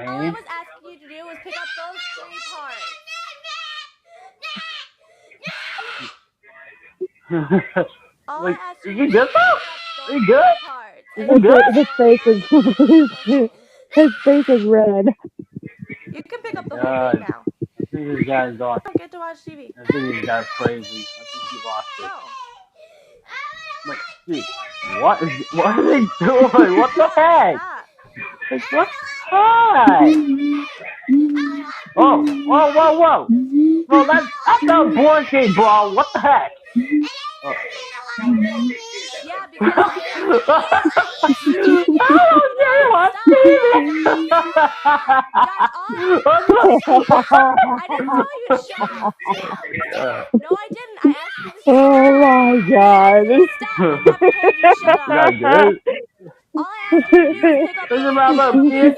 All I was asking you to do was pick up those 3 parts. All I Like, asked is you to he do good was though? pick up Is those he three good? parts. Is And he then good? His face is his face is red. you can pick up the whole thing God, now. I think this guy's lost. Don't get to watch TV. I think this guy's crazy. I think he lost it. No. Like, dude, what is he doing? What the heck? Stop. Like, what? Hi. Oh, whoa, whoa, whoa. Bro, that's not bullshit, bro. What the heck? Oh. Yeah, because I am Oh, Stop. Guys, all I didn't tell you to shut up. No, I didn't. I asked you to stop. Oh my god. Stop. I never told you to shut up. not good. All I asked you to do was pick up Doesn't those matter, little kid.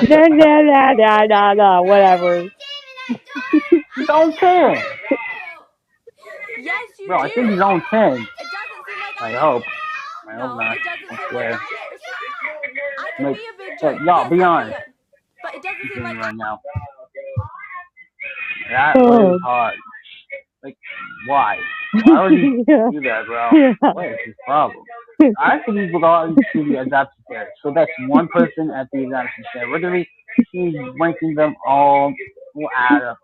No, no, no, no, no, no, whatever. He's on 10. Yes, you Bro, do. I think he's on 10. It doesn't seem like I hope. I No, hope not. it doesn't I seem swear. like I can Like, be a big hey, jerk. y'all, Yes, be I honest. can. But it doesn't seem Doing like right now. That Oh. was hard. Like, why? Why would you do that, bro? What is his problem? I think he's belongs to the adoption center. So that's one person at the adoption center. We're gonna be he's ranking them all out of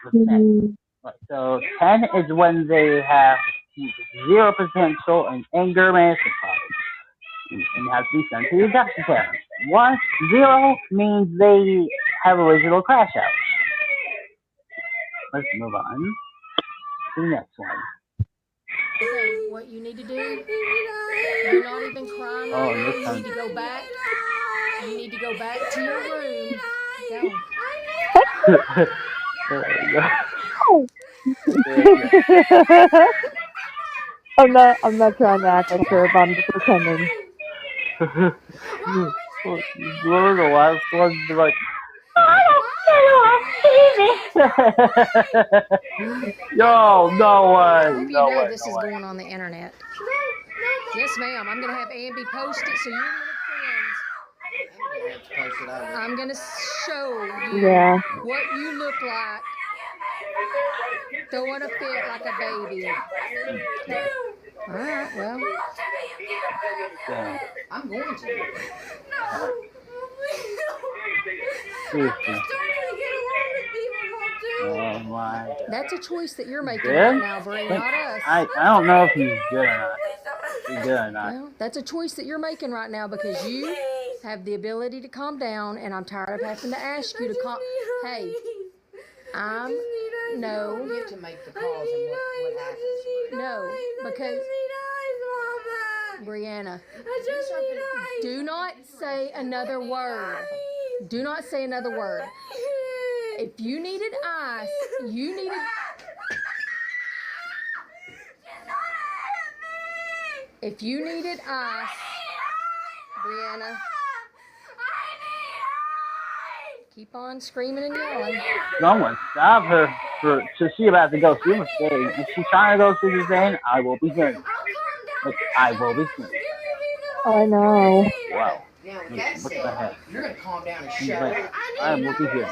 percent. Right, so 10 is when they have 0 potential and anger management problems. And have to be sent to the adoption center. 0 means they have original crash out. Let's move on to the next one. say what you need to do. You're not even crying right now. You need to go back. You need to go back to your room. Go. I'm not trying to act like her, but I'm just pretending. One of the last ones be like, yo, no I way, hope you no know way, this no is way. going on the internet. Yes, ma'am. I'm gonna have Ambi post it so you and your friends. I'm gonna show you Yeah. what you look like throwing a fit like a baby. All right. Well, Damn. I'm going to. Seriously. Oh my. That's a choice that you're making Good? right now, Bray, Like, not us. I don't know if he's good or not. He's good or not. Well, that's a choice that you're making right now because you have the ability to calm down, and I'm tired of having to ask you to calm. Hey, no. You have to make the calls and what happens. No, because Brianna, do not say another word. Do not say another word. If you needed ice, you needed. If you needed ice, Brianna, keep on screaming and yelling. Someone stop her for she about to go through the thing. If she's trying to go through the thing, I will be hearing. Like, I will be hearing. I know. Wow. Now, with that What said, the heck? you're going to calm down and She's shut like, up. I will be hearing.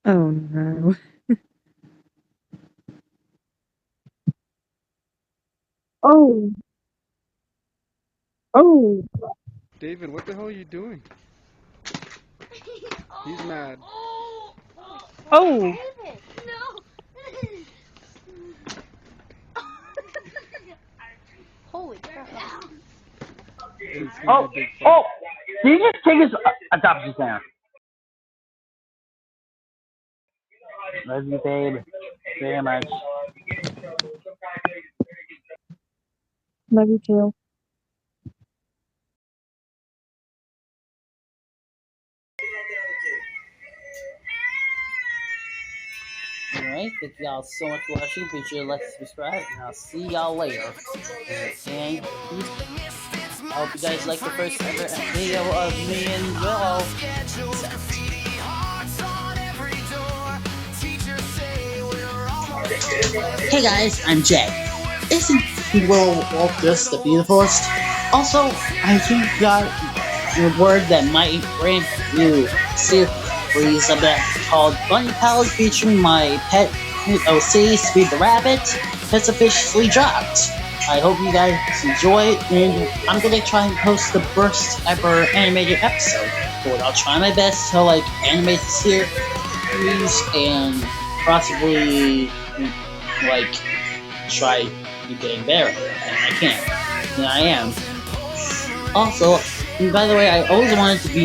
Oh no. Oh. Oh. David, what the hell are you doing? He's mad. Oh. Holy crap. It's Oh, gonna be a big fight. oh! Did you just take his adoption center? Love you, babe. Very much. Love you too. Alright, thank y'all so much for watching. Be sure to like and subscribe, and I'll see y'all later. And I hope you guys liked the first ever video of me and Willow. Hey guys, I'm Jay. Isn't Willow just the beautifulest? Also, I think you got your word that my brand new series of that called Bunny Pals featuring my pet OC, Speed the Rabbit, has officially dropped. I hope you guys enjoy it, and I'm gonna try and post the first ever animated episode. But I'll try my best to animate the series and possibly try getting better. And I can. And I am. Also, by the way, I always wanted to be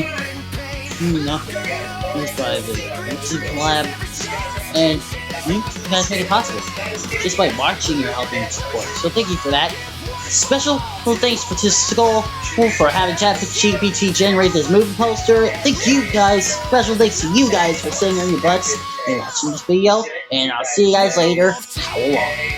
used by the YouTube collabs, and you guys make it possible just by watching and helping support. So thank you for that. Special thanks to Skull for having ChatGPT generate this movie poster. Thank you guys. Special thanks to you guys for sitting on your butts and watching this video. And I'll see you guys later. How long?